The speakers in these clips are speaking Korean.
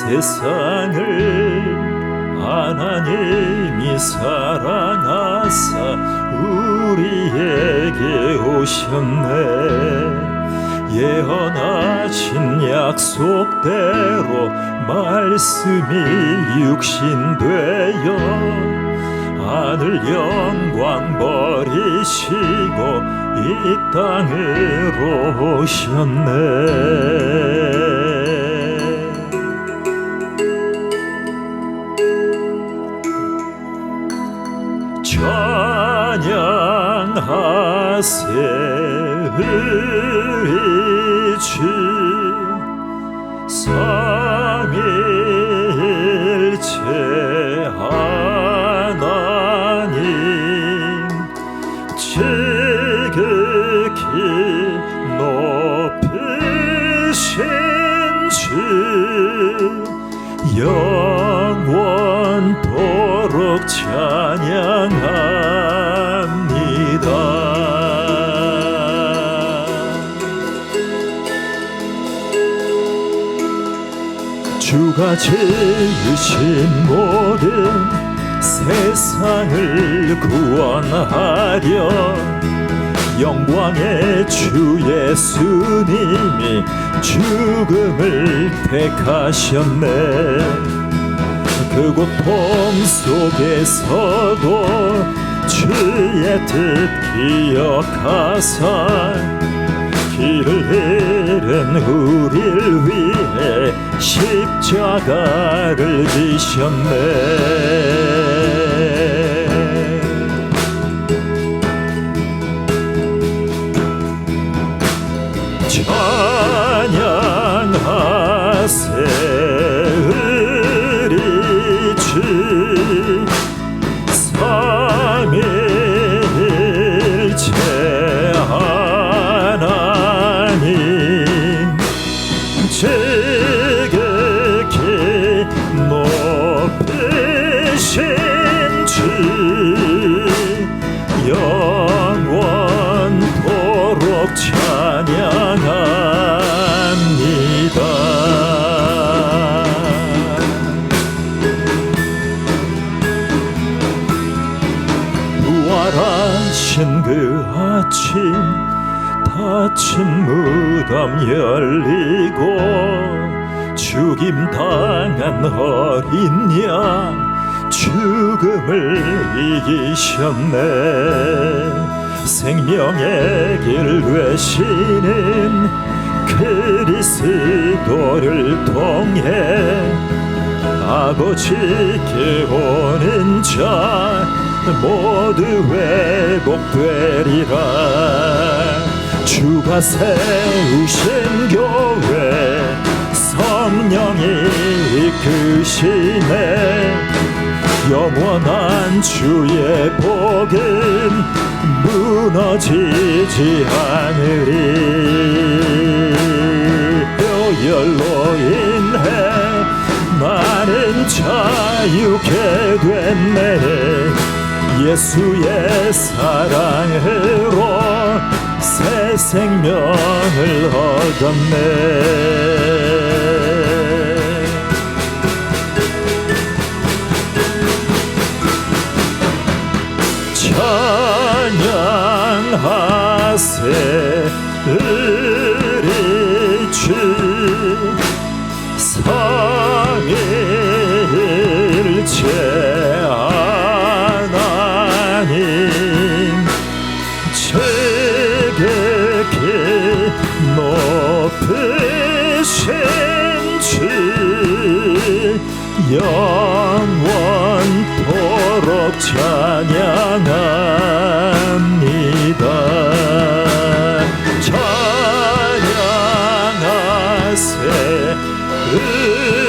세상을 하나님이 사랑하사 우리에게 오셨네. 예언하신 약속대로 말씀이 육신되어 하늘 영광 버리시고 이 땅으로 오셨네. 찬양하세 의리주 삼위일체 하나님 지극히 높으신 주 영원토록 찬양합니다. 주가 지으신 모든 세상을 구원하려 영광의 주 예수님이 죽음을 택하셨네. 그 고통 속에서도 주의 뜻 기억하사 길을 잃은 우리를 위해 십자가를 지셨네. 찬양하세 의리주 삼위일체 하나님 지극히 높으신 주 영원토록 찬양합니다. 부활하신 그 아침 닫힌 무덤 열리고 죽임당한 어린 양 죽음을 이기셨네. 생명의 길 되시는 그리스도를 통해 아버지께 오는 자 모두 회복되리라. 주가 세우신 교회 성령이 이끄시네. 영원한 주의 복은 무너지지 않으리. 혈로 인해 나는 자유케 됐네. 예수의 사랑으로 새 생명을 얻었네. 찬양하세 의리주 삼위일체 하나님 지극히 높으신 주 영원토록 찬양합니다. 찬양하세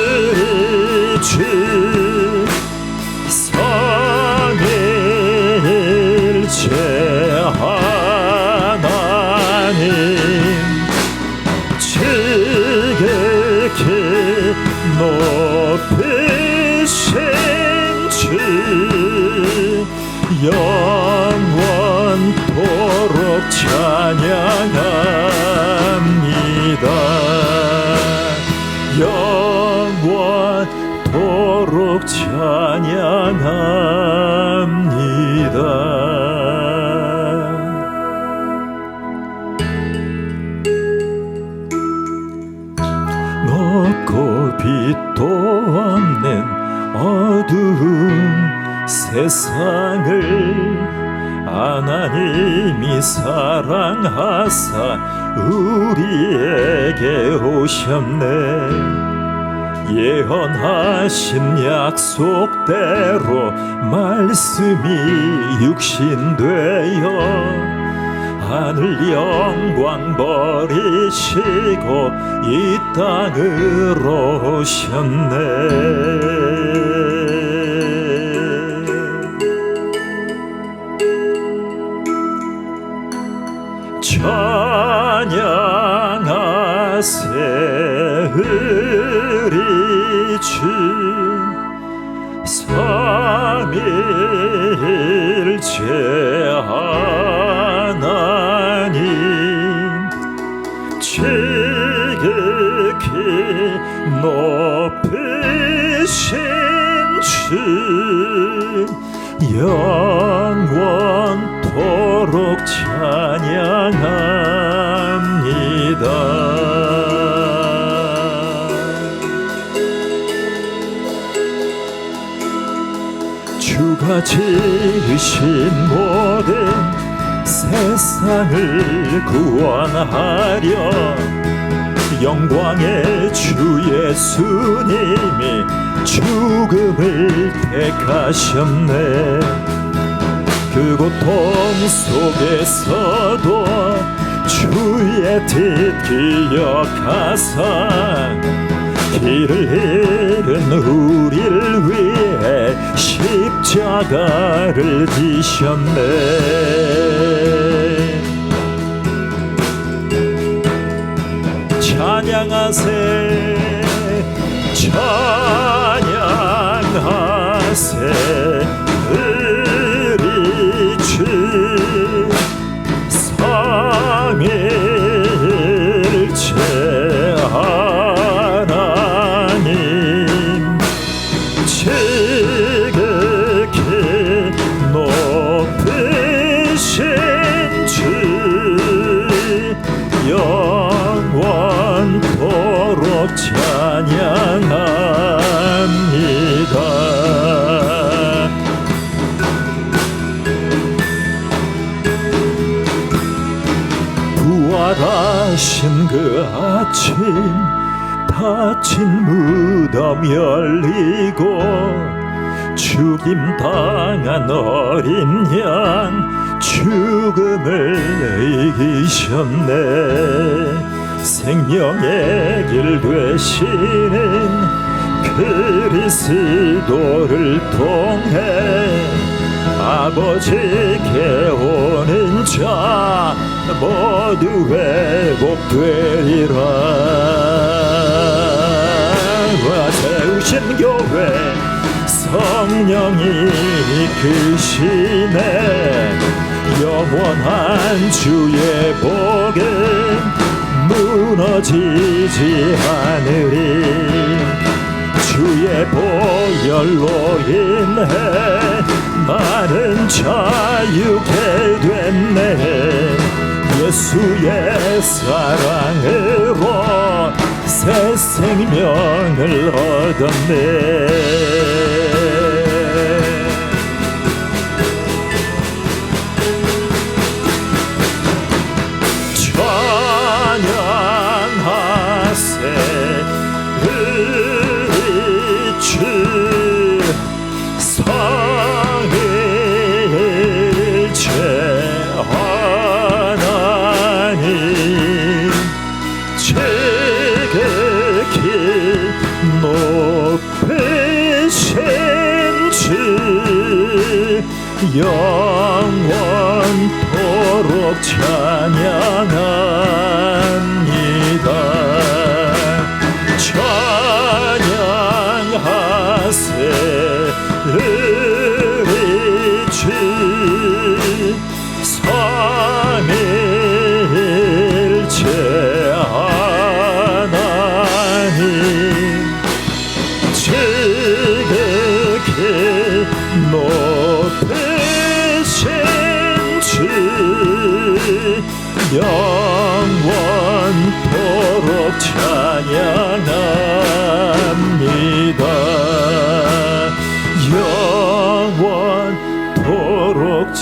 의리주 삼위일체 하나님 지극히 높으신 주 영원토록 찬양합니다. 영원토록 찬양합니다. 높고 빛도 없는 어두운 세상을 하나님이 사랑하사 우리에게 오셨네. 예언하신 약속대로 말씀이 육신되어 하늘 영광 버리시고 이 땅으로 오셨네. 찬양하세 의리주 삼일째 하나님 지극히 높으신 주 영원토록 찬양합니다. 주가 지으신 모든 세상을 구원하려 영광의 주 예수님이 죽음을 택하셨네. 그 고통 속에서도 주의 뜻 기억하사 길을 잃은 우리를 위해 십자가를 지셨네. 찬양하세 찬양하세 의리주 삼일째 하나님 지극히 높으신 주 영원토록 찬양합니다. 부활하신 그 아침 닫힌 무덤 열리고 죽임당한 어린 양 죽음을 이기셨네. 생명의 길 되시는 그리스도를 통해 아버지께 오는 자 모두 회복되리라. 세우신 교회 성령이 이끄시네. 영원한 주의 복은 무너지지 않으리. 주의 보혈로 인해 나는 자유케 됐네. 예수의 사랑으로 새 생명을 얻었네. 찬양하세 의리주 삼일째 하나님 지극히 높으신 주 영원토록 찬양합니다. 찬양하세 의리주 삼일째 하나님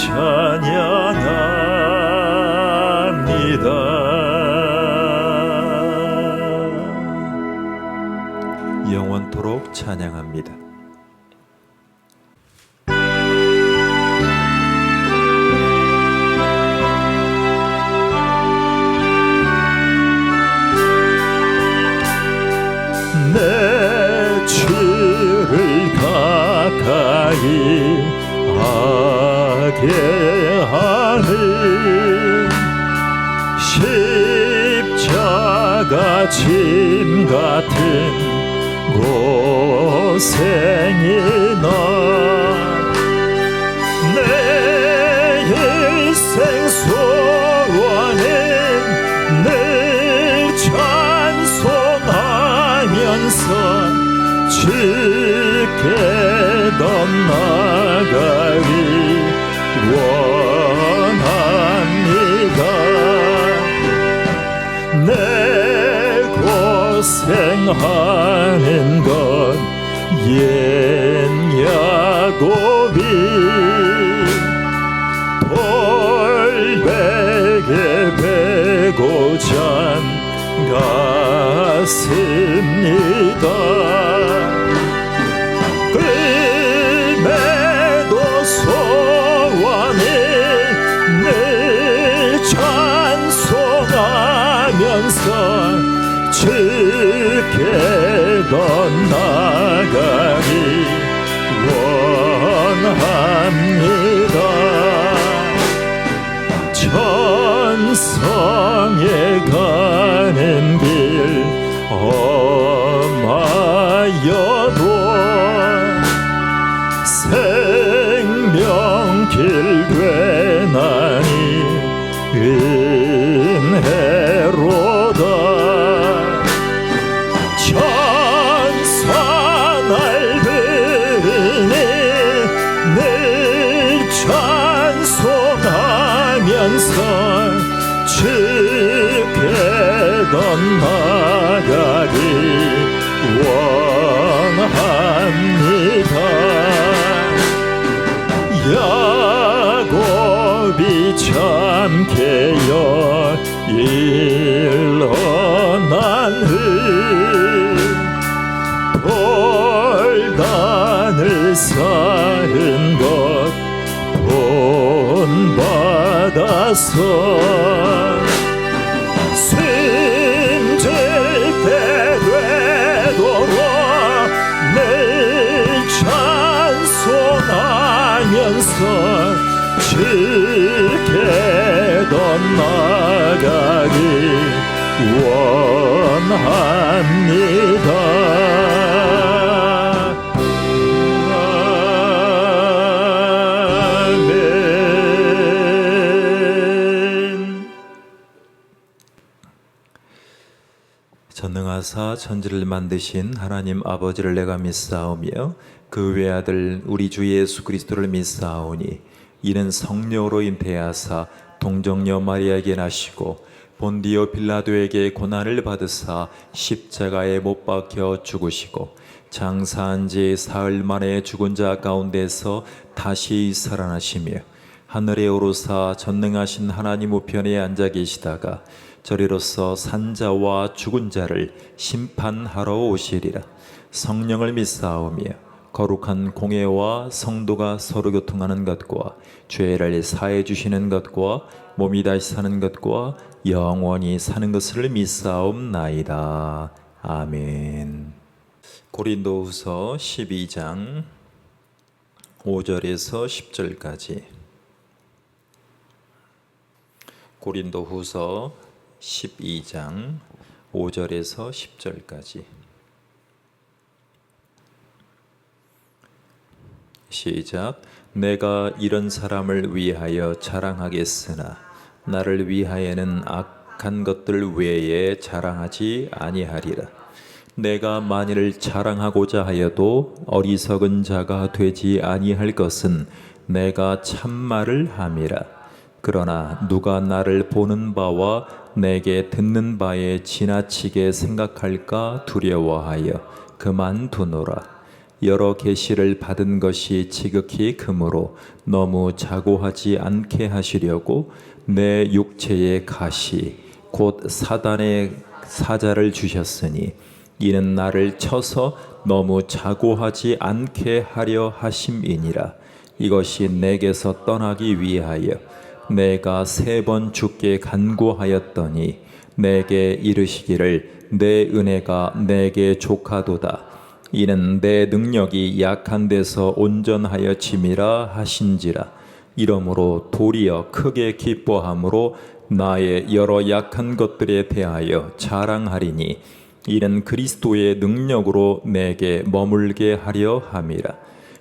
찬양합니다. 영원토록 찬양합니다. 내 죄를 가까이 하게 하는 십자가 짐 같은 고생이나 내 일생 소원은 늘 찬송하면서 주께 나가기 원합니다. 내 고생하는 것 옛 야곱이 돌베개 베고 잠갔습니다. 꿈에도 소원을 늘 찬송하면서 주께 나가기 원합니다. 천성에 가는 길 험하여도 생명길 되나니 은혜로다. 천사 날들이 늘 찬송하면서 주께 나가기 원합니다. 야곱이 참깨여 일어난 후 돌단을 쌓은 것 본받아서 숨질 때 되도록 늘 찬송하면서 주께 나가기 원합니다. 전능하사 천지를 만드신 하나님 아버지를 내가 믿사오며 그 외아들 우리 주 예수 그리스도를 믿사오니 이는 성령으로 잉태하사 동정녀 마리아에게 나시고 본디오 빌라도에게 고난을 받으사 십자가에 못 박혀 죽으시고 장사한 지 사흘 만에 죽은 자 가운데서 다시 살아나시며 하늘에 오르사 전능하신 하나님 우편에 앉아 계시다가 저리로서 산자와 죽은 자를 심판하러 오시리라. 성령을 믿사오며 거룩한 공예와 성도가 서로 교통하는 것과 죄를 사해 주시는 것과 몸이 다시 사는 것과 영원히 사는 것을 믿사옵나이다. 아멘. 고린도후서 12장 5절에서 10절까지. 고린도후서 12장 5절에서 10절까지. 시작. 내가 이런 사람을 위하여 자랑하겠으나 나를 위하여는 악한 것들 외에 자랑하지 아니하리라. 내가 만일 자랑하고자 하여도 어리석은 자가 되지 아니할 것은 내가 참말을 함이라. 그러나 누가 나를 보는 바와 내게 듣는 바에 지나치게 생각할까 두려워하여 그만두노라. 여러 계시를 받은 것이 지극히 금으로 너무 자고하지 않게 하시려고 내 육체의 가시 곧 사단의 사자를 주셨으니 이는 나를 쳐서 너무 자고하지 않게 하려 하심이니라. 이것이 내게서 떠나기 위하여 내가 3번 주께 간구하였더니 내게 이르시기를 내 은혜가 내게 족하도다. 이는 내 능력이 약한 데서 온전하여 짐이라 하신지라. 이러므로 도리어 크게 기뻐함으로 나의 여러 약한 것들에 대하여 자랑하리니 이는 그리스도의 능력으로 내게 머물게 하려 함이라.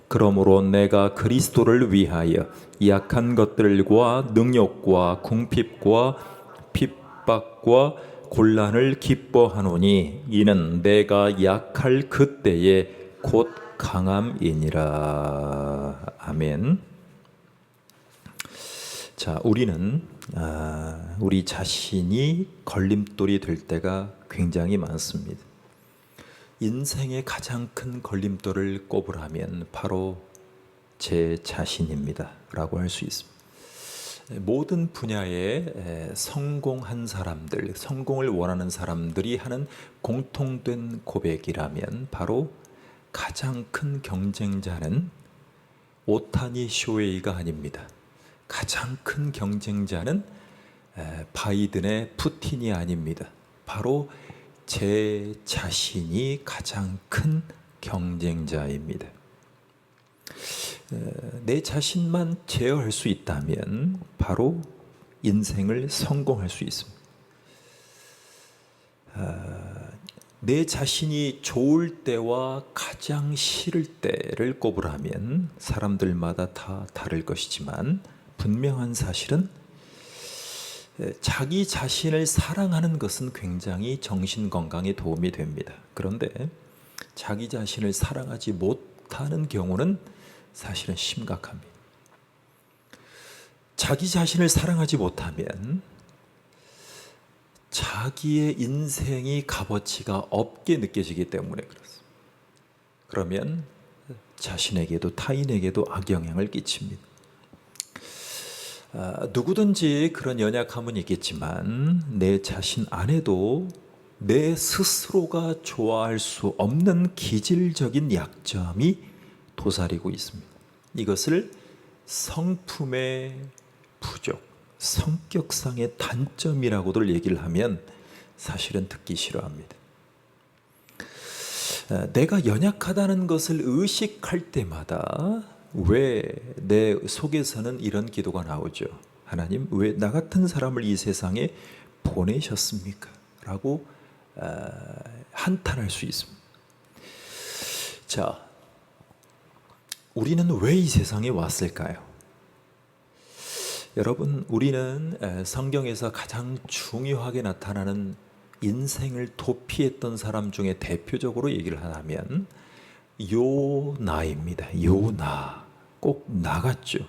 그러므로 내가 그리스도를 위하여 약한 것들과 능력과 궁핍과 핍박과 곤란을 기뻐하노니 이는 내가 약할 그때에 곧 강함이니라. 아멘. 자, 우리는 우리 자신이 걸림돌이 될 때가 굉장히 많습니다. 인생의 가장 큰 걸림돌을 꼽으라면 바로 제 자신입니다 라고 할 수 있습니다. 모든 분야에 성공한 사람들, 성공을 원하는 사람들이 하는 공통된 고백이라면 바로 가장 큰 경쟁자는 오타니 쇼헤이가 아닙니다. 가장 큰 경쟁자는 바이든의 푸틴이 아닙니다. 바로 제 자신이 가장 큰 경쟁자입니다. 내 자신만 제어할 수 있다면 바로 인생을 성공할 수 있습니다. 내 자신이 좋을 때와 가장 싫을 때를 꼽으라면 사람들마다 다 다를 것이지만 분명한 사실은 자기 자신을 사랑하는 것은 굉장히 정신 건강에 도움이 됩니다. 그런데 자기 자신을 사랑하지 못하는 경우는 사실은 심각합니다. 자기 자신을 사랑하지 못하면 자기의 인생이 값어치가 없게 느껴지기 때문에 그렇습니다. 그러면 자신에게도 타인에게도 악영향을 끼칩니다. 누구든지 그런 연약함은 있겠지만 내 자신 안에도 내 스스로가 좋아할 수 없는 기질적인 약점이 도사리고 있습니다. 이것을 성품의 부족, 성격상의 단점이라고들 얘기를 하면 사실은 듣기 싫어합니다. 내가 연약하다는 것을 의식할 때마다 왜 내 속에서는 이런 기도가 나오죠. 하나님, 왜 나 같은 사람을 이 세상에 보내셨습니까? 라고 한탄할 수 있습니다. 자, 우리는 왜 이 세상에 왔을까요? 여러분, 우리는 성경에서 가장 중요하게 나타나는 인생을 도피했던 사람 중에 대표적으로 얘기를 하자면 요나입니다. 요나. 꼭 나갔죠.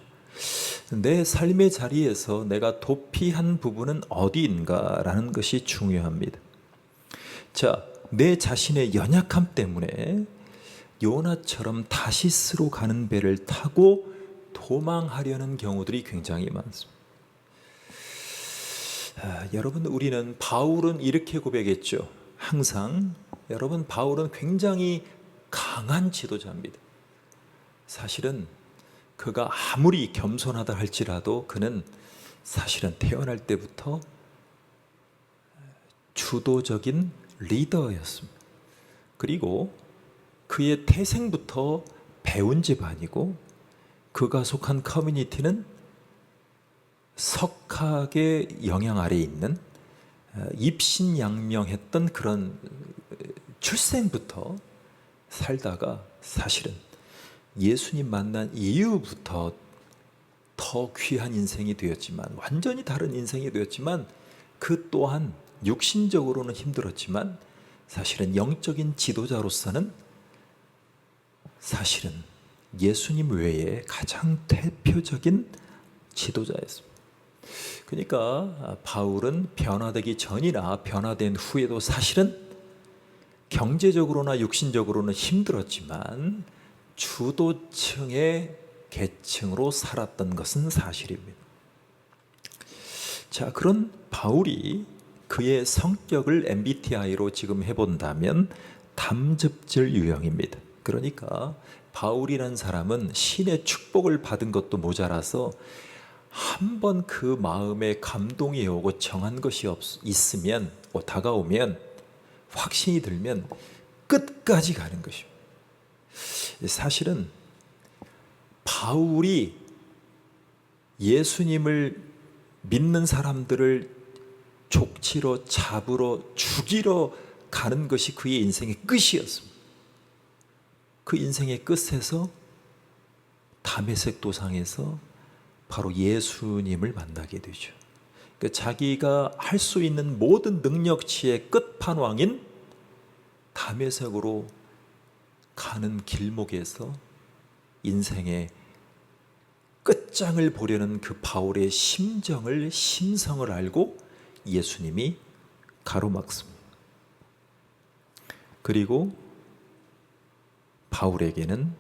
내 삶의 자리에서 내가 도피한 부분은 어디인가라는 것이 중요합니다. 자, 내 자신의 연약함 때문에 요나처럼 다시스로 가는 배를 타고 도망하려는 경우들이 굉장히 많습니다. 여러분, 우리는 바울은 이렇게 고백했죠. 항상 여러분, 바울은 굉장히 강한 지도자입니다. 사실은 그가 아무리 겸손하다 할지라도 그는 사실은 태어날 때부터 주도적인 리더였습니다. 그리고 그의 태생부터 배운 집안이고 그가 속한 커뮤니티는 석학의 영향 아래에 있는 입신양명했던 그런 출생부터 살다가 사실은 예수님 만난 이후부터 더 귀한 인생이 되었지만, 완전히 다른 인생이 되었지만, 그 또한 육신적으로는 힘들었지만 사실은 영적인 지도자로서는 사실은 예수님 외에 가장 대표적인 지도자였습니다. 그러니까 바울은 변화되기 전이나 변화된 후에도 사실은 경제적으로나 육신적으로는 힘들었지만 주도층의 계층으로 살았던 것은 사실입니다. 자, 그런 바울이 그의 성격을 MBTI로 지금 해본다면 담즙질 유형입니다. 그러니까 바울이라는 사람은 신의 축복을 받은 것도 모자라서 한번 그 마음에 감동이 오고 정한 것이 있으면, 다가오면, 확신이 들면 끝까지 가는 것입니다. 사실은 바울이 예수님을 믿는 사람들을 족치러 잡으러 죽이러 가는 것이 그의 인생의 끝이었습니다. 그 인생의 끝에서 다메섹 도상에서 바로 예수님을 만나게 되죠. 그러니까 자기가 할 수 있는 모든 능력치의 끝판왕인 다메섹으로 가는 길목에서 인생의 끝장을 보려는 그 바울의 심성을 알고 예수님이 가로막습니다. 그리고 바울에게는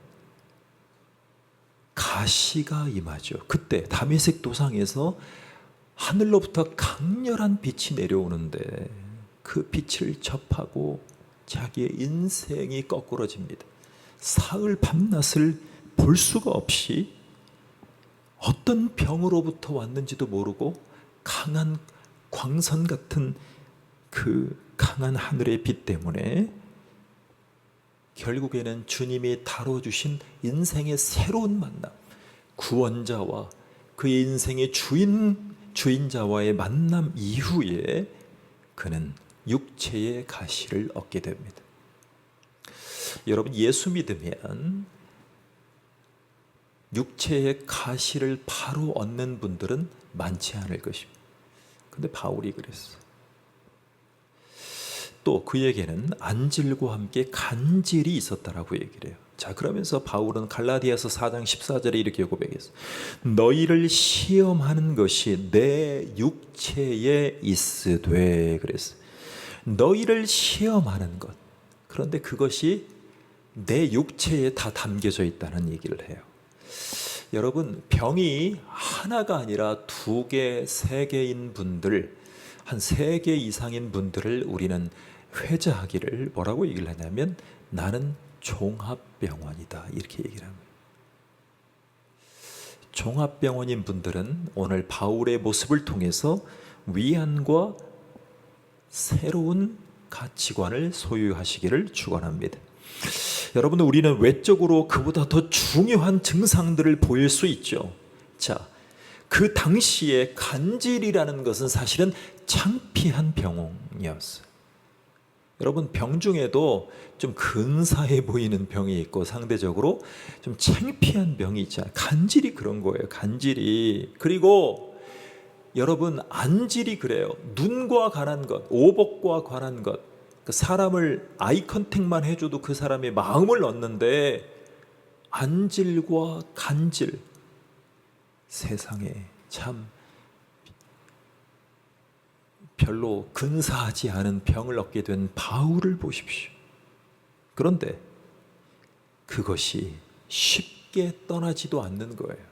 가시가 임하죠. 그때 다메섹 도상에서 하늘로부터 강렬한 빛이 내려오는데 그 빛을 접하고 자기의 인생이 거꾸러집니다. 사흘 밤낮을 볼 수가 없이 어떤 병으로부터 왔는지도 모르고 강한 광선 같은 그 강한 하늘의 빛 때문에 결국에는 주님이 다뤄주신 인생의 새로운 만남, 구원자와 그의 인생의 주인자와의 만남 이후에 그는 육체의 가시를 얻게 됩니다. 여러분, 예수 믿으면 육체의 가시를 바로 얻는 분들은 많지 않을 것입니다. 근데 바울이 그랬어요. 또 그에게는 안질과 함께 간질이 있었다라고 얘기를 해요. 자, 그러면서 바울은 갈라디아서 4장 14절에 이렇게 고백했어요. 너희를 시험하는 것이 내 육체에 있으되 그랬어요. 너희를 시험하는 것. 그런데 그것이 내 육체에 다 담겨져 있다는 얘기를 해요. 여러분, 병이 하나가 아니라 2개, 3개인 분들, 한 3개 이상인 분들을 우리는 회자하기를 뭐라고 얘기를 하냐면 나는 종합병원이다 이렇게 얘기를 합니다. 종합병원인 분들은 오늘 바울의 모습을 통해서 위안과 새로운 가치관을 소유하시기를 축원합니다. 여러분, 우리는 외적으로 그보다 더 중요한 증상들을 보일 수 있죠. 자, 그 당시에 간질이라는 것은 사실은 창피한 병이었어요. 여러분, 병 중에도 좀 근사해 보이는 병이 있고 상대적으로 좀 창피한 병이 있잖아요. 간질이 그런 거예요. 간질이. 그리고 여러분, 안질이 그래요. 눈과 관한 것, 오복과 관한 것. 그 사람을 아이 컨택만 해줘도 그 사람의 마음을 얻는데 안질과 간질, 세상에 참 별로 근사하지 않은 병을 얻게 된 바울을 보십시오. 그런데 그것이 쉽게 떠나지도 않는 거예요.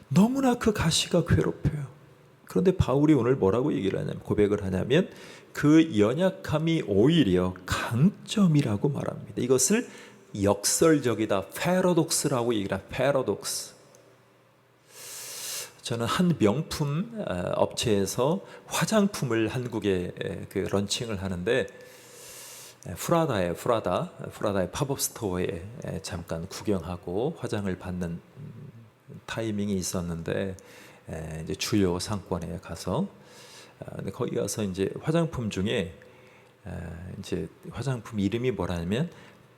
너무나 그 가시가 괴롭혀요. 그런데 바울이 오늘 뭐라고 얘기를 하냐면, 고백을 하냐면 그 연약함이 오히려 강점이라고 말합니다. 이것을 역설적이다, 패러독스라고 얘기를 해요. 패러독스. 저는 한 명품 업체에서 화장품을 한국에 그 런칭을 하는데 프라다의 팝업 스토어에 잠깐 구경하고 화장을 받는 타이밍이 있었는데 이제 주요 상권에 가서 근데 거기 가서 이제 화장품 중에 이제 화장품 이름이 뭐라냐면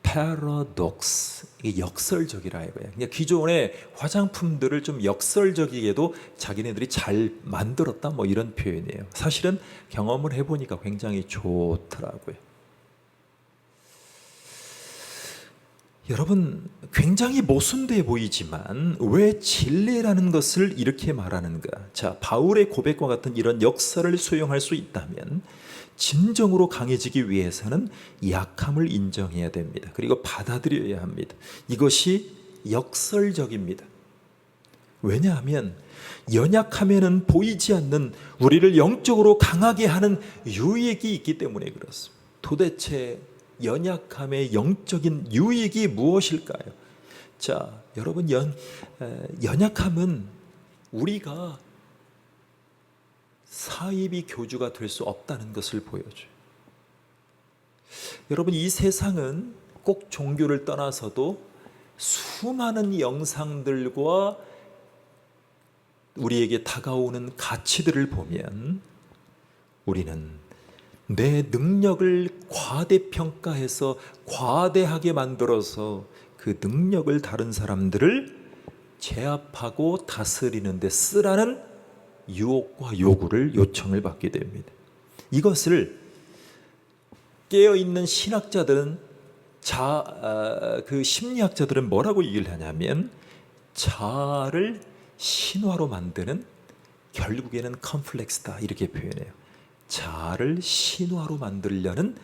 패러독스, 이게 역설적이라 이거예요. 그냥 기존의 화장품들을 좀 역설적이게도 자기네들이 잘 만들었다 뭐 이런 표현이에요. 사실은 경험을 해보니까 굉장히 좋더라고요. 여러분, 굉장히 모순돼 보이지만 왜 진리라는 것을 이렇게 말하는가? 자, 바울의 고백과 같은 이런 역사를 수용할 수 있다면 진정으로 강해지기 위해서는 약함을 인정해야 됩니다. 그리고 받아들여야 합니다. 이것이 역설적입니다. 왜냐하면 연약함에는 보이지 않는 우리를 영적으로 강하게 하는 유익이 있기 때문에 그렇습니다. 도대체 연약함의 영적인 유익이 무엇일까요? 자, 여러분, 연약함은 우리가 사이비 교주가 될 수 없다는 것을 보여줘요. 여러분, 이 세상은 꼭 종교를 떠나서도 수많은 영상들과 우리에게 다가오는 가치들을 보면 우리는 내 능력을 과대평가해서 과대하게 만들어서 그 능력을 다른 사람들을 제압하고 다스리는 데 쓰라는 유혹과 요구를 요청을 받게 됩니다. 이것을 깨어있는 신학자들은 그 심리학자들은 뭐라고 얘기를 하냐면 자아를 신화로 만드는 결국에는 컴플렉스다 이렇게 표현해요. 자아를 신화로 만들려는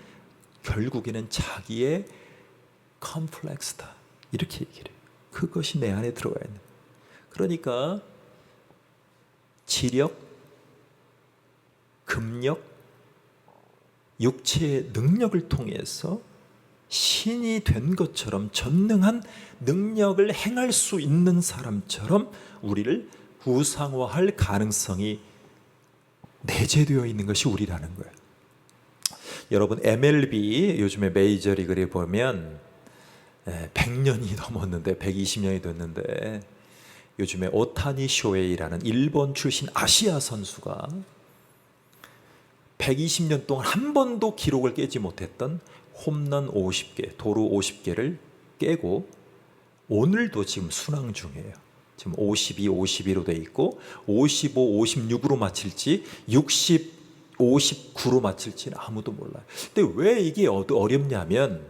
결국에는 자기의 컴플렉스다 이렇게 얘기를 해요. 그것이 내 안에 들어가 있는. 그러니까 지력, 금력, 육체의 능력을 통해서 신이 된 것처럼 전능한 능력을 행할 수 있는 사람처럼 우리를 우상화할 가능성이 내재되어 있는 것이 우리라는 거예요. 여러분, MLB 요즘에 메이저리그를 보면 100년이 넘었는데 120년이 됐는데 요즘에 오타니 쇼헤이라는 일본 출신 아시아 선수가 120년 동안 한 번도 기록을 깨지 못했던 홈런 50개, 도루 50개를 깨고 오늘도 지금 순항 중이에요. 지금 52, 52로 돼 있고 55, 56으로 마칠지 60, 59로 마칠지는 아무도 몰라요. 근데 왜 이게 어렵냐면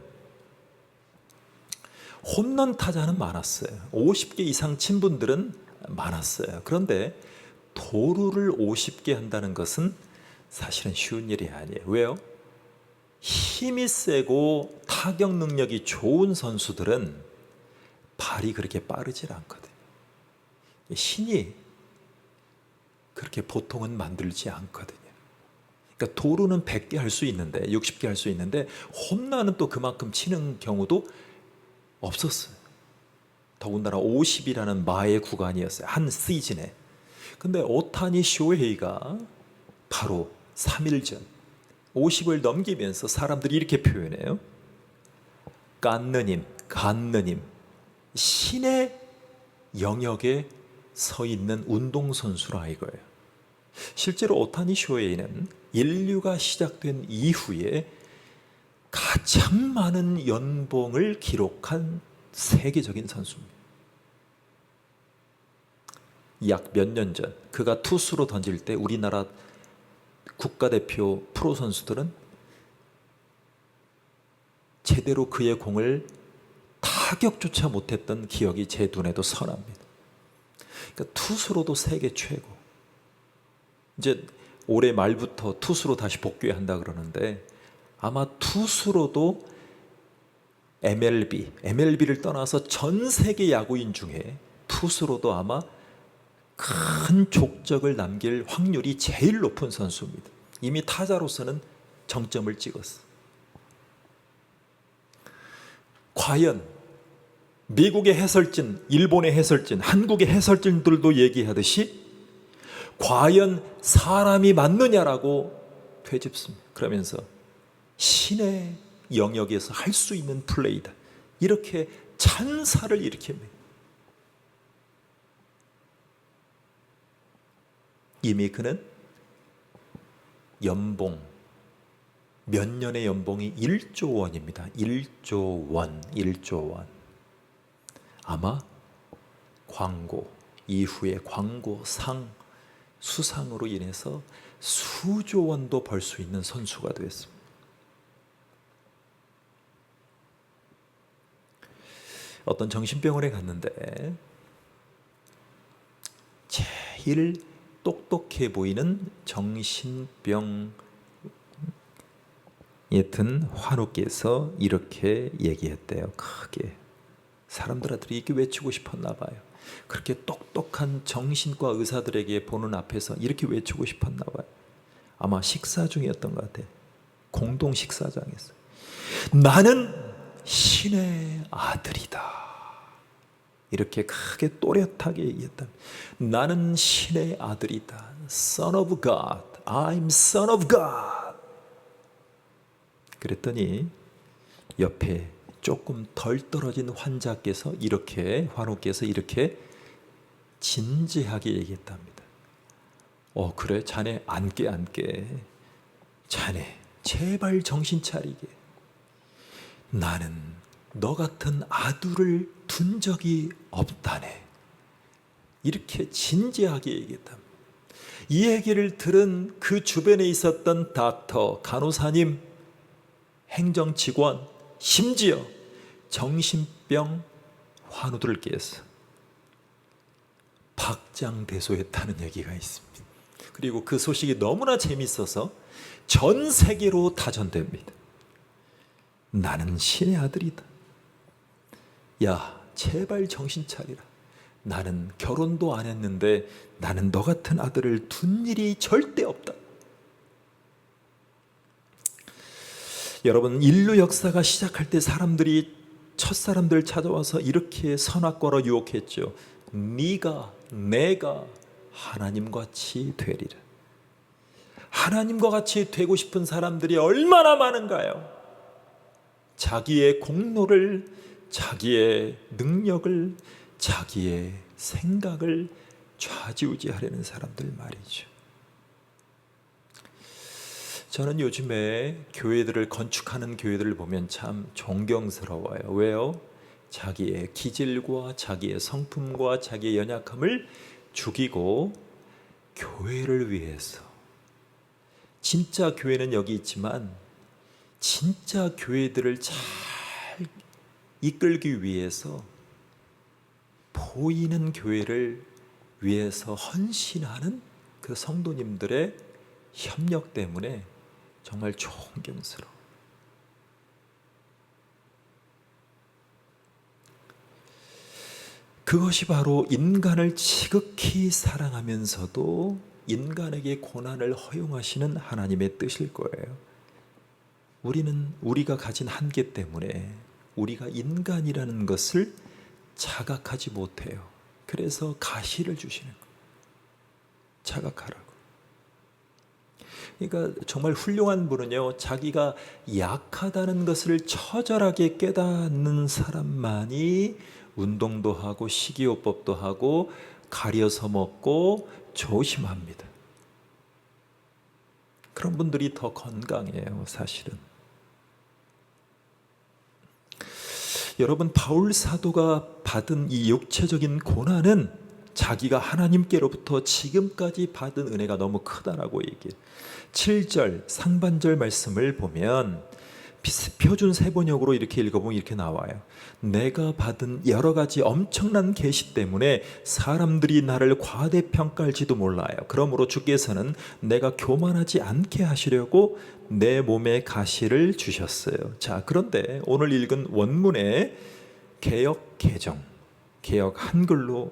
홈런 타자는 많았어요. 50개 이상 친 분들은 많았어요. 그런데 도루를 50개 한다는 것은 사실은 쉬운 일이 아니에요. 왜요? 힘이 세고 타격 능력이 좋은 선수들은 발이 그렇게 빠르질 않거든요. 신이 그렇게 보통은 만들지 않거든요. 그러니까 도루는 100개 할 수 있는데 60개 할 수 있는데 홈런은 또 그만큼 치는 경우도 없었어요. 더군다나 50이라는 마의 구간이었어요. 한 시즌에. 근데 오타니 쇼헤이가 바로 3일 전 50을 넘기면서 사람들이 이렇게 표현해요. 간느님, 신의 영역에 서 있는 운동선수라 이거예요. 실제로 오타니 쇼헤이는 인류가 시작된 이후에 가장 많은 연봉을 기록한 세계적인 선수입니다. 약 몇 년 전 그가 투수로 던질 때 우리나라 국가대표 프로 선수들은 제대로 그의 공을 타격조차 못했던 기억이 제 눈에도 선합니다. 그러니까 투수로도 세계 최고. 이제 올해 말부터 투수로 다시 복귀한다 그러는데 아마 투수로도 MLB를 떠나서 전 세계 야구인 중에 투수로도 아마 큰 족적을 남길 확률이 제일 높은 선수입니다. 이미 타자로서는 정점을 찍었어. 과연 미국의 해설진, 일본의 해설진, 한국의 해설진들도 얘기하듯이 과연 사람이 맞느냐라고 되짚습니다. 그러면서 신의 영역에서 할 수 있는 플레이다. 이렇게 찬사를 일으킵니다. 이미 그는 연봉, 몇 년의 연봉이 1조 원입니다. 1조 원. 아마 광고, 이후에 광고상, 수상으로 인해서 수조 원도 벌 수 있는 선수가 되었습니다. 어떤 정신병원에 갔는데 제일 똑똑해 보이는 정신병 여튼 환우께서 이렇게 얘기했대요. 크게. 사람들이 이렇게 외치고 싶었나 봐요. 그렇게 똑똑한 정신과 의사들에게 보는 앞에서 이렇게 외치고 싶었나 봐요. 아마 식사 중이었던 것 같아요. 공동 식사장에서. 나는 신의 아들이다. 이렇게 크게 또렷하게 얘기했다. 나는 신의 아들이다. Son of God. I'm Son of God. 그랬더니 옆에 조금 덜 떨어진 환자께서 환우께서 이렇게 진지하게 얘기했답니다. 그래, 자네 안 깨. 자네 제발 정신 차리게. 나는 너 같은 아들을 둔 적이 없다네. 이렇게 진지하게 얘기했답니다. 이 얘기를 들은 그 주변에 있었던 닥터, 간호사님, 행정직원, 심지어 정신병 환우들께서 박장대소했다는 얘기가 있습니다. 그리고 그 소식이 너무나 재밌어서 전 세계로 다전됩니다. 나는 신의 아들이다. 야, 제발 정신 차리라. 나는 결혼도 안 했는데 나는 너 같은 아들을 둔 일이 절대 없다. 여러분, 인류 역사가 시작할 때 첫사람들 찾아와서 이렇게 선악과로 유혹했죠. 네가 내가 하나님같이 되리라. 하나님과 같이 되고 싶은 사람들이 얼마나 많은가요? 자기의 공로를, 자기의 능력을, 자기의 생각을 좌지우지하려는 사람들 말이죠. 저는 요즘에 건축하는 교회들을 보면 참 존경스러워요. 왜요? 자기의 기질과 자기의 성품과 자기의 연약함을 죽이고 교회를 위해서, 진짜 교회는 여기 있지만 진짜 교회들을 잘 이끌기 위해서 보이는 교회를 위해서 헌신하는 그 성도님들의 협력 때문에 정말 존경스러워. 그것이 바로 인간을 지극히 사랑하면서도 인간에게 고난을 허용하시는 하나님의 뜻일 거예요. 우리가 가진 한계 때문에 우리가 인간이라는 것을 자각하지 못해요. 그래서 가시를 주시는 거예요. 자각하라고. 그러니까 정말 훌륭한 분은요, 자기가 약하다는 것을 처절하게 깨닫는 사람만이 운동도 하고 식이요법도 하고 가려서 먹고 조심합니다. 그런 분들이 더 건강해요, 사실은. 여러분, 바울 사도가 받은 이 육체적인 고난은 자기가 하나님께로부터 지금까지 받은 은혜가 너무 크다라고 얘기해요. 7절 상반절 말씀을 보면 표준 세번역으로 이렇게 읽어보면 이렇게 나와요. 내가 받은 여러 가지 엄청난 계시 때문에 사람들이 나를 과대평가할지도 몰라요. 그러므로 주께서는 내가 교만하지 않게 하시려고 내 몸에 가시를 주셨어요. 자, 그런데 오늘 읽은 원문의 개역 개정, 개역 한글로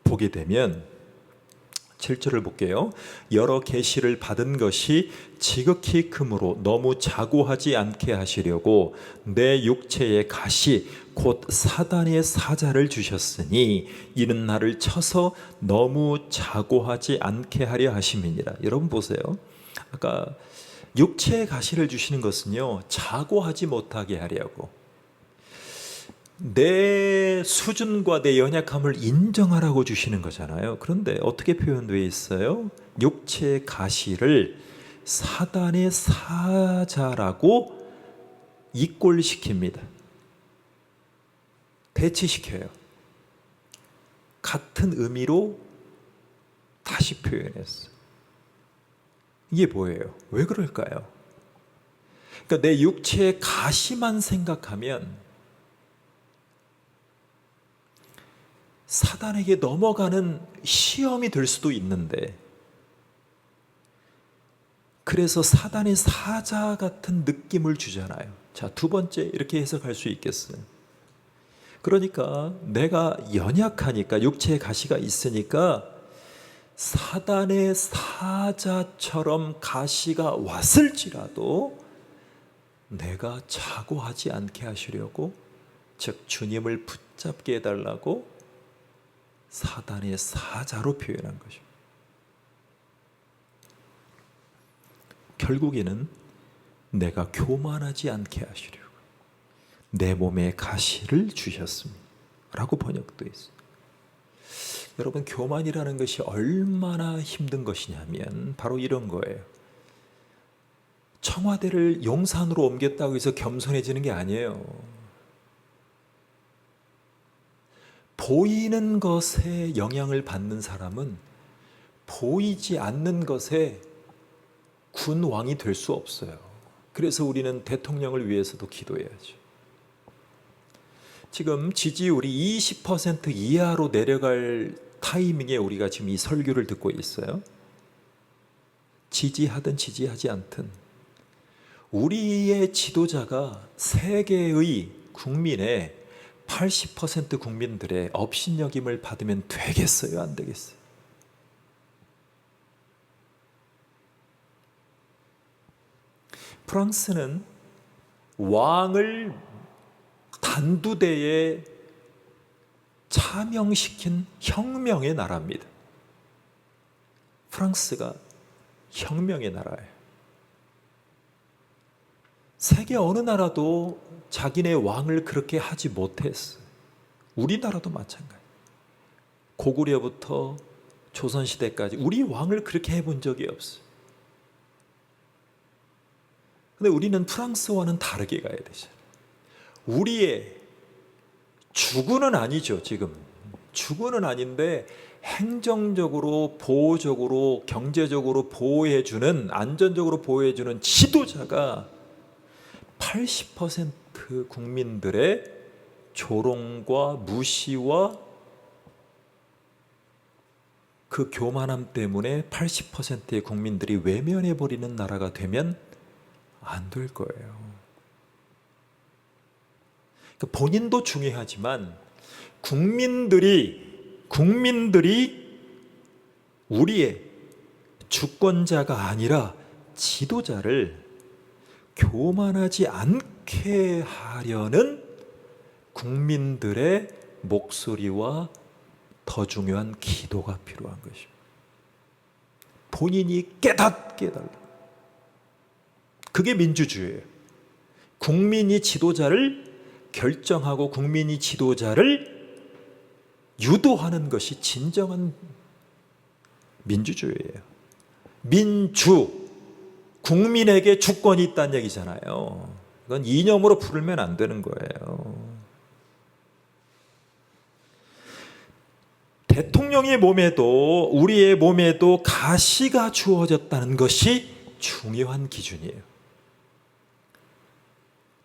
보게 되면 7절을 볼게요. 여러 계시를 받은 것이 지극히 크므로 너무 자고하지 않게 하시려고 내 육체에 가시 곧 사단의 사자를 주셨으니 이는 나를 쳐서 너무 자고하지 않게 하려 하심이니라. 여러분 보세요. 아까 육체에 가시를 주시는 것은요, 자고하지 못하게 하려고, 내 수준과 내 연약함을 인정하라고 주시는 거잖아요. 그런데 어떻게 표현되어 있어요? 육체의 가시를 사단의 사자라고 이꼴시킵니다. 대치시켜요. 같은 의미로 다시 표현했어요. 이게 뭐예요? 왜 그럴까요? 그러니까 내 육체의 가시만 생각하면 사단에게 넘어가는 시험이 될 수도 있는데, 그래서 사단의 사자 같은 느낌을 주잖아요. 자, 두 번째 이렇게 해석할 수 있겠어요. 그러니까 내가 연약하니까, 육체에 가시가 있으니까 사단의 사자처럼 가시가 왔을지라도 내가 자고하지 않게 하시려고, 즉 주님을 붙잡게 해달라고 사단의 사자로 표현한 것입니다. 결국에는 내가 교만하지 않게 하시려고 내 몸에 가시를 주셨습니다 라고 번역도 있어요. 여러분, 교만이라는 것이 얼마나 힘든 것이냐면 바로 이런 거예요. 청와대를 용산으로 옮겼다고 해서 겸손해지는 게 아니에요. 보이는 것에 영향을 받는 사람은 보이지 않는 것에 군왕이 될 수 없어요. 그래서 우리는 대통령을 위해서도 기도해야죠. 지금 지지율이 20% 이하로 내려갈 타이밍에 우리가 지금 이 설교를 듣고 있어요. 지지하든 지지하지 않든 우리의 지도자가 세계의 국민의 80% 국민들의 업신여김을 받으면 되겠어요, 안 되겠어요? 프랑스는 왕을 단두대에 차명시킨 혁명의 나라입니다. 프랑스가 혁명의 나라예요. 세계 어느 나라도 자기네 왕을 그렇게 하지 못했어요. 우리나라도 마찬가지. 고구려부터 조선시대까지 우리 왕을 그렇게 해본 적이 없어요. 근데 우리는 프랑스와는 다르게 가야 되잖아요. 우리의 주군은 아니죠, 지금. 주군은 아닌데 행정적으로, 보호적으로, 경제적으로 보호해주는, 안전적으로 보호해주는 지도자가 80% 국민들의 조롱과 무시와 그 교만함 때문에 80%의 국민들이 외면해버리는 나라가 되면 안 될 거예요. 그러니까 본인도 중요하지만 국민들이 우리의 주권자가 아니라 지도자를 교만하지 않게 하려는 국민들의 목소리와 더 중요한 기도가 필요한 것입니다. 본인이 깨닫게 해달라. 그게 민주주의예요. 국민이 지도자를 결정하고 국민이 지도자를 유도하는 것이 진정한 민주주의예요. 민주, 국민에게 주권이 있다는 얘기잖아요. 이건 이념으로 부르면 안 되는 거예요. 대통령의 몸에도 우리의 몸에도 가시가 주어졌다는 것이 중요한 기준이에요.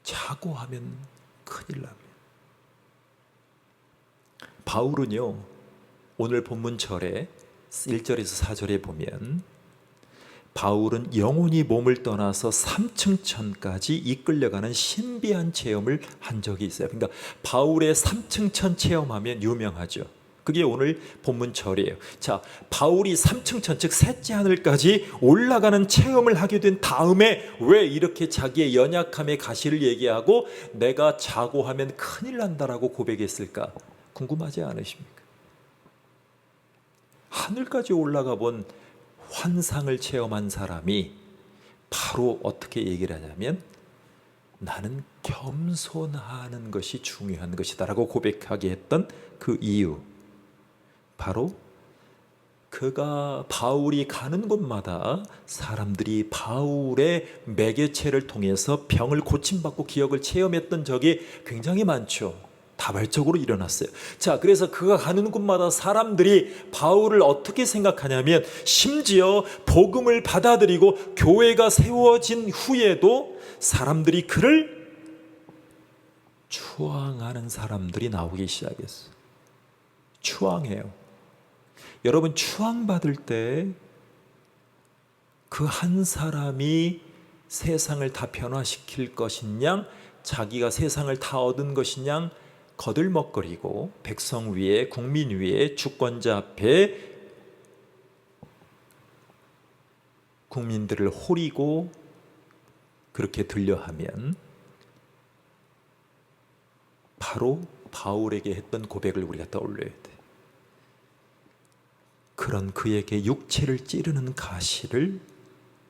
자고 하면 큰일 납니다. 바울은요, 오늘 본문절에 1절에서 4절에 보면 바울은 영혼이 몸을 떠나서 3층 천까지 이끌려가는 신비한 체험을 한 적이 있어요. 그러니까 바울의 3층 천 체험하면 유명하죠. 그게 오늘 본문 절이에요. 자, 바울이 3층 천, 즉 셋째 하늘까지 올라가는 체험을 하게 된 다음에 왜 이렇게 자기의 연약함의 가시를 얘기하고 내가 자고 하면 큰일 난다라고 고백했을까? 궁금하지 않으십니까? 하늘까지 올라가 본 환상을 체험한 사람이 바로 어떻게 얘기를 하냐면 나는 겸손하는 것이 중요한 것이다라고 고백하게 했던 그 이유, 바로 그가 바울이 가는 곳마다 사람들이 바울의 매개체를 통해서 병을 고침받고 기억을 체험했던 적이 굉장히 많죠. 다발적으로 일어났어요. 자, 그래서 그가 가는 곳마다 사람들이 바울을 어떻게 생각하냐면 심지어 복음을 받아들이고 교회가 세워진 후에도 사람들이 그를 추앙하는 사람들이 나오기 시작했어요. 추앙해요. 여러분, 추앙받을 때 그 한 사람이 세상을 다 변화시킬 것이냐, 자기가 세상을 다 얻은 것이냐 거들먹거리고 백성 위에, 국민 위에, 주권자 앞에 국민들을 호리고 그렇게 들려하면 바로 바울에게 했던 고백을 우리가 떠올려야 돼. 그런 그에게 육체를 찌르는 가시를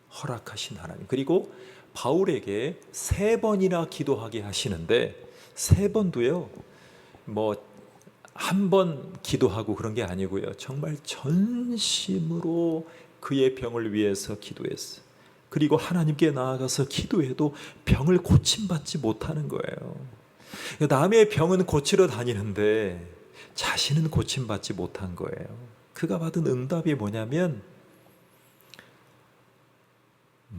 허락하신 하나님, 그리고 바울에게 3번이나 기도하게 하시는데 3번도요 한 번 기도하고 그런 게 아니고요, 정말 전심으로 그의 병을 위해서 기도했어요. 그리고 하나님께 나아가서 기도해도 병을 고침받지 못하는 거예요. 남의 병은 고치러 다니는데 자신은 고침받지 못한 거예요. 그가 받은 응답이 뭐냐면,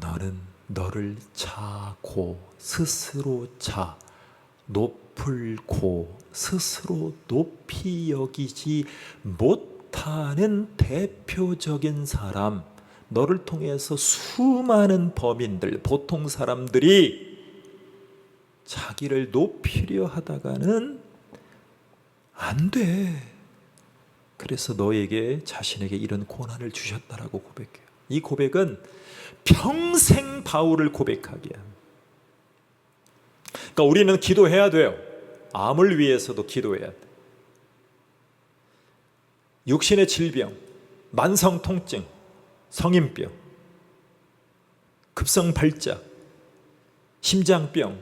너는 너를 자고 스스로 자, 높을 고 스스로 높이 여기지 못하는 대표적인 사람, 너를 통해서 수많은 범인들, 보통 사람들이 자기를 높이려 하다가는 안 돼. 그래서 너에게, 자신에게 이런 고난을 주셨다라고 고백해요. 이 고백은 평생 바울을 고백하게 합니다. 그러니까 우리는 기도해야 돼요. 암을 위해서도 기도해야 돼. 육신의 질병, 만성 통증, 성인병, 급성 발작, 심장병,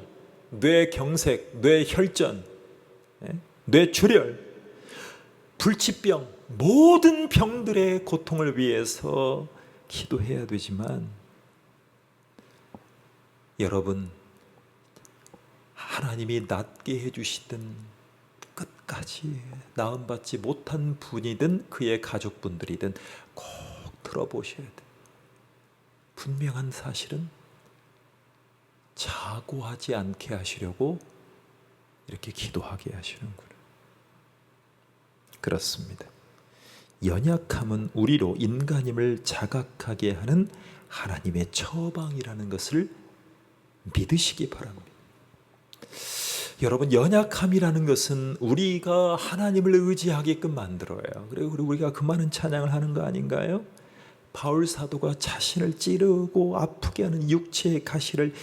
뇌경색, 뇌혈전, 뇌출혈, 불치병, 모든 병들의 고통을 위해서 기도해야 되지만, 여러분, 하나님이 낫게 해주시든 끝까지 나음받지 못한 분이든 그의 가족분들이든 꼭 들어보셔야 돼. 분명한 사실은 자고하지 않게 하시려고 이렇게 기도하게 하시는구나. 그렇습니다. 연약함은 우리로 인간임을 자각하게 하는 하나님의 처방이라는 것을 믿으시기 바랍니다. 여러분, 연약함이라는 것은 우리가 하나님을 의지하게끔 만들어요. 그리고 우리가 그 많은 찬양을 하는 거 아닌가요? 바울 사도가 자신을 찌르고 아프게 하는 육체의 가시를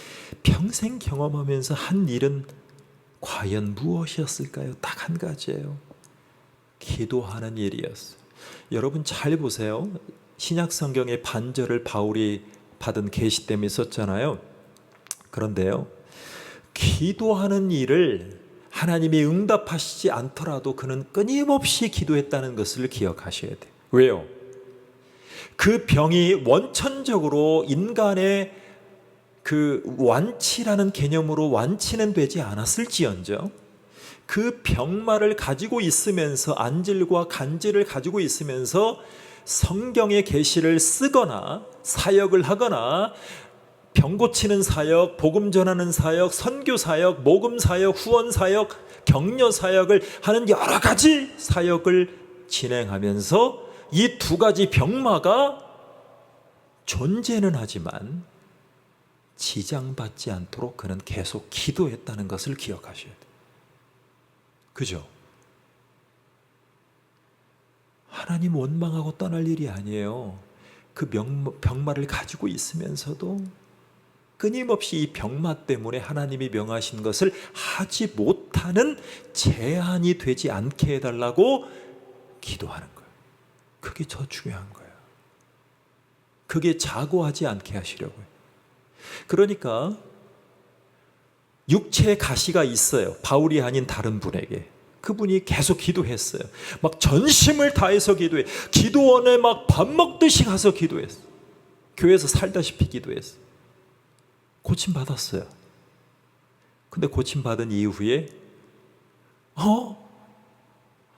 평생 경험하면서 한 일은 과연 무엇이었을까요? 딱 한 가지예요. 기도하는 일이었어요. 여러분 잘 보세요. 신약 성경의 반절을 바울이 받은 계시됨이 있었잖아요. 그런데요, 기도하는 일을 하나님이 응답하시지 않더라도 그는 끊임없이 기도했다는 것을 기억하셔야 돼요. 왜요? 그 병이 원천적으로 인간의 그 완치라는 개념으로 완치는 되지 않았을지언정 그 병마를 가지고 있으면서, 안질과 간질을 가지고 있으면서 성경의 계시를 쓰거나 사역을 하거나 병 고치는 사역, 복음 전하는 사역, 선교 사역, 모금 사역, 후원 사역, 격려 사역을 하는 여러 가지 사역을 진행하면서 이 2가지 병마가 존재는 하지만 지장받지 않도록 그는 계속 기도했다는 것을 기억하셔야 돼요. 그죠? 하나님 원망하고 떠날 일이 아니에요. 그 병마를 가지고 있으면서도 끊임없이 이 병마 때문에 하나님이 명하신 것을 하지 못하는, 제한이 되지 않게 해달라고 기도하는 거예요. 그게 더 중요한 거예요. 그게 자고하지 않게 하시려고요. 그러니까 육체의 가시가 있어요. 바울이 아닌 다른 분에게. 그분이 계속 기도했어요. 막 전심을 다해서 기도해. 기도원에 막 밥 먹듯이 가서 기도했어. 교회에서 살다시피 기도했어. 고침받았어요. 근데 고침받은 이후에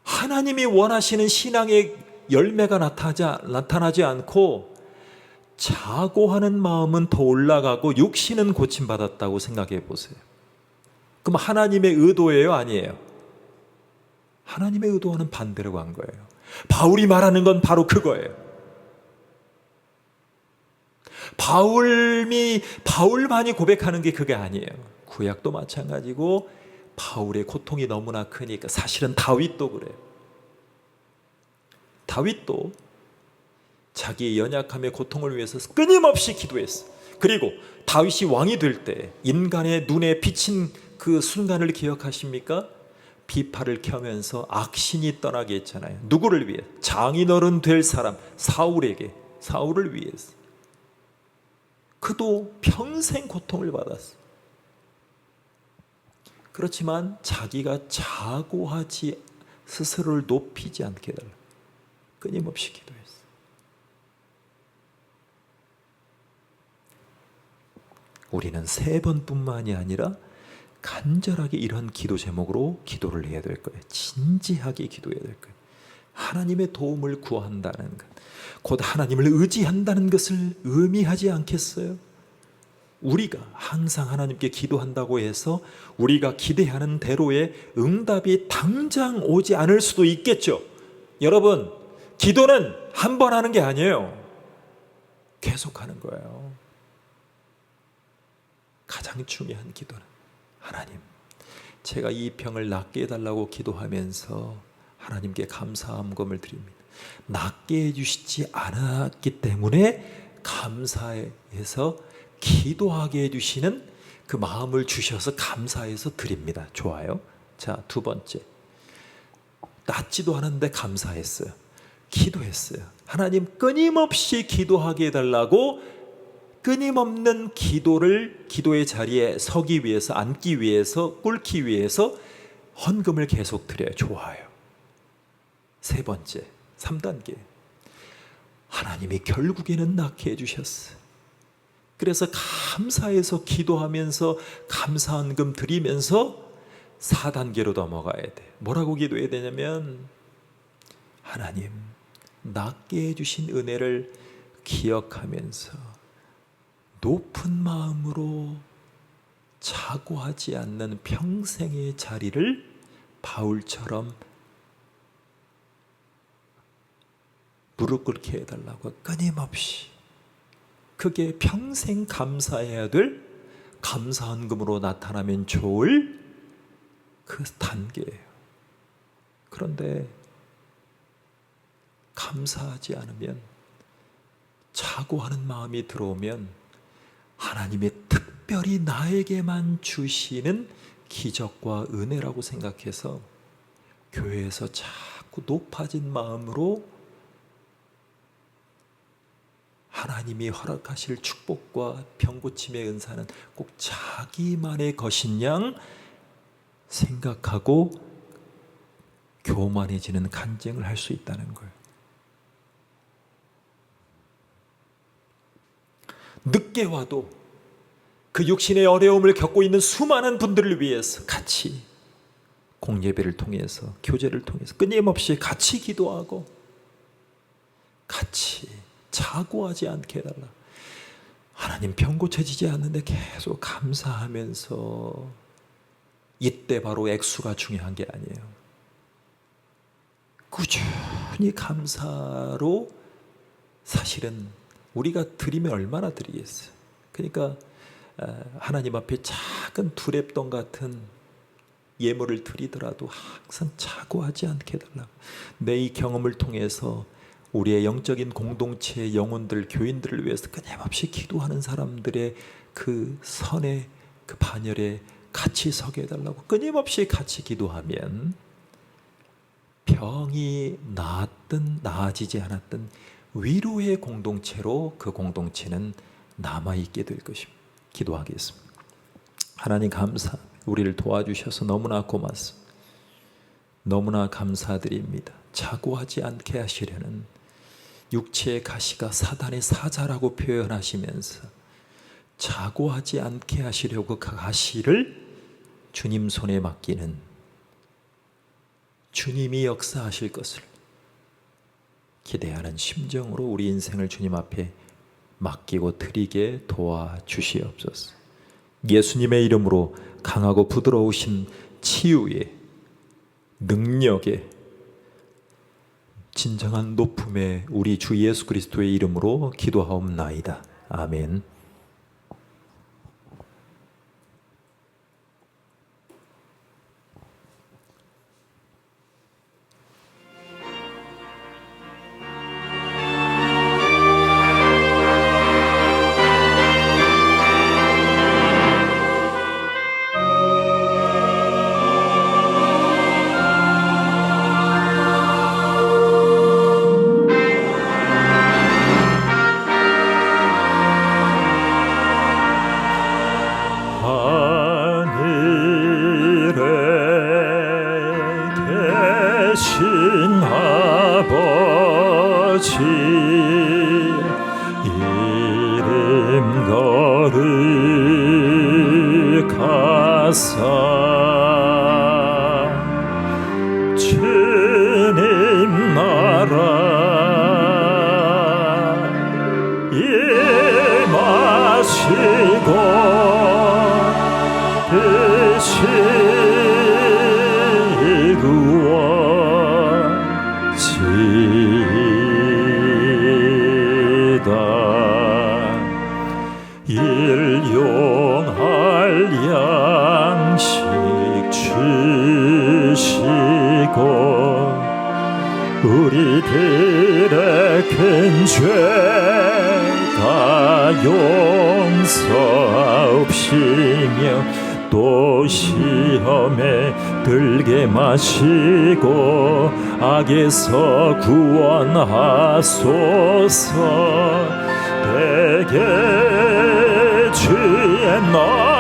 하나님이 원하시는 신앙의 열매가 나타나지 않고 자고하는 마음은 더 올라가고 육신은 고침받았다고 생각해 보세요. 그럼 하나님의 의도예요? 아니에요? 하나님의 의도와는 반대로 간 거예요. 바울이 말하는 건 바로 그거예요. 바울만이 고백하는 게 그게 아니에요. 구약도 마찬가지고 바울의 고통이 너무나 크니까 사실은 다윗도 그래요. 다윗도 자기의 연약함의 고통을 위해서 끊임없이 기도했어. 그리고 다윗이 왕이 될 때 인간의 눈에 비친 그 순간을 기억하십니까? 비파를 켜면서 악신이 떠나게 했잖아요. 누구를 위해? 장인어른 될 사람 사울을 위해서. 그도 평생 고통을 받았어. 그렇지만 자기가 자고하지, 스스로를 높이지 않게 해달라 끊임없이 기도했어. 우리는 3번뿐만이 아니라 간절하게 이런 기도 제목으로 기도를 해야 될 거예요. 진지하게 기도해야 될 거예요. 하나님의 도움을 구한다는 것, 곧 하나님을 의지한다는 것을 의미하지 않겠어요? 우리가 항상 하나님께 기도한다고 해서 우리가 기대하는 대로의 응답이 당장 오지 않을 수도 있겠죠. 여러분, 기도는 한 번 하는 게 아니에요. 계속 하는 거예요. 가장 중요한 기도는 하나님, 제가 이 병을 낫게 해달라고 기도하면서 하나님께 감사함금을 드립니다. 낫게 해주시지 않았기 때문에 감사해서 기도하게 해주시는 그 마음을 주셔서 감사해서 드립니다. 좋아요. 자, 2번째, 낫지도 않았는데 감사했어요. 기도했어요. 하나님, 끊임없이 기도하게 해달라고 끊임없는 기도의 자리에 서기 위해서, 앉기 위해서, 꿇기 위해서 헌금을 계속 드려요. 좋아요. 3번째, 3단계, 하나님이 결국에는 낫게 해주셨어요. 그래서 감사해서 기도하면서 감사헌금 드리면서 4단계로 넘어가야 돼. 뭐라고 기도해야 되냐면, 하나님, 낫게 해주신 은혜를 기억하면서 높은 마음으로 자고하지 않는 평생의 자리를 바울처럼 무릎 꿇게 해달라고 끊임없이, 그게 평생 감사해야 될, 감사헌금으로 나타나면 좋을 그 단계예요. 그런데 감사하지 않으면, 자고하는 마음이 들어오면 하나님의 특별히 나에게만 주시는 기적과 은혜라고 생각해서 교회에서 자꾸 높아진 마음으로 하나님이 허락하실 축복과 병고침의 은사는 꼭 자기만의 것인 양 생각하고 교만해지는 간증을 할 수 있다는 거예요. 늦게 와도 그 육신의 어려움을 겪고 있는 수많은 분들을 위해서 같이 공예배를 통해서, 교제를 통해서 끊임없이 같이 기도하고 같이 자고하지 않게 해달라. 하나님, 병 고쳐지지 않는데 계속 감사하면서, 이때 바로 액수가 중요한 게 아니에요. 꾸준히 감사로, 사실은 우리가 드리면 얼마나 드리겠어요. 그러니까 하나님 앞에 작은 두랩돈 같은 예물을 드리더라도 항상 자고하지 않게 해달라고. 내 이 경험을 통해서 우리의 영적인 공동체의 영혼들, 교인들을 위해서 끊임없이 기도하는 사람들의 그 선에, 그 반열에 같이 서게 해달라고 끊임없이 같이 기도하면 병이 나았든 나아지지 않았든 위로의 공동체로 그 공동체는 남아있게 될 것입니다. 기도하겠습니다. 하나님, 감사합니다. 우리를 도와주셔서 너무나 고맙습니다. 너무나 감사드립니다. 자고하지 않게 하시려는 육체의 가시가 사단의 사자라고 표현하시면서 자고하지 않게 하시려고 그 가시를 주님 손에 맡기는, 주님이 역사하실 것을 기대하는 심정으로 우리 인생을 주님 앞에 맡기고 드리게 도와주시옵소서. 예수님의 이름으로 강하고 부드러우신 치유의 능력의 진정한 높음의 우리 주 예수 그리스도의 이름으로 기도하옵나이다. 아멘. 하늘에 계신 아버지 이름 거룩하사 주님 나라 임하시고 뜻이 이루어지이다. 일용할 양식 주시고 우리들의 큰 죄 다 용서하옵시며 또 시험에 들게 마시고 악에서 구원하소서. 대개 주의 나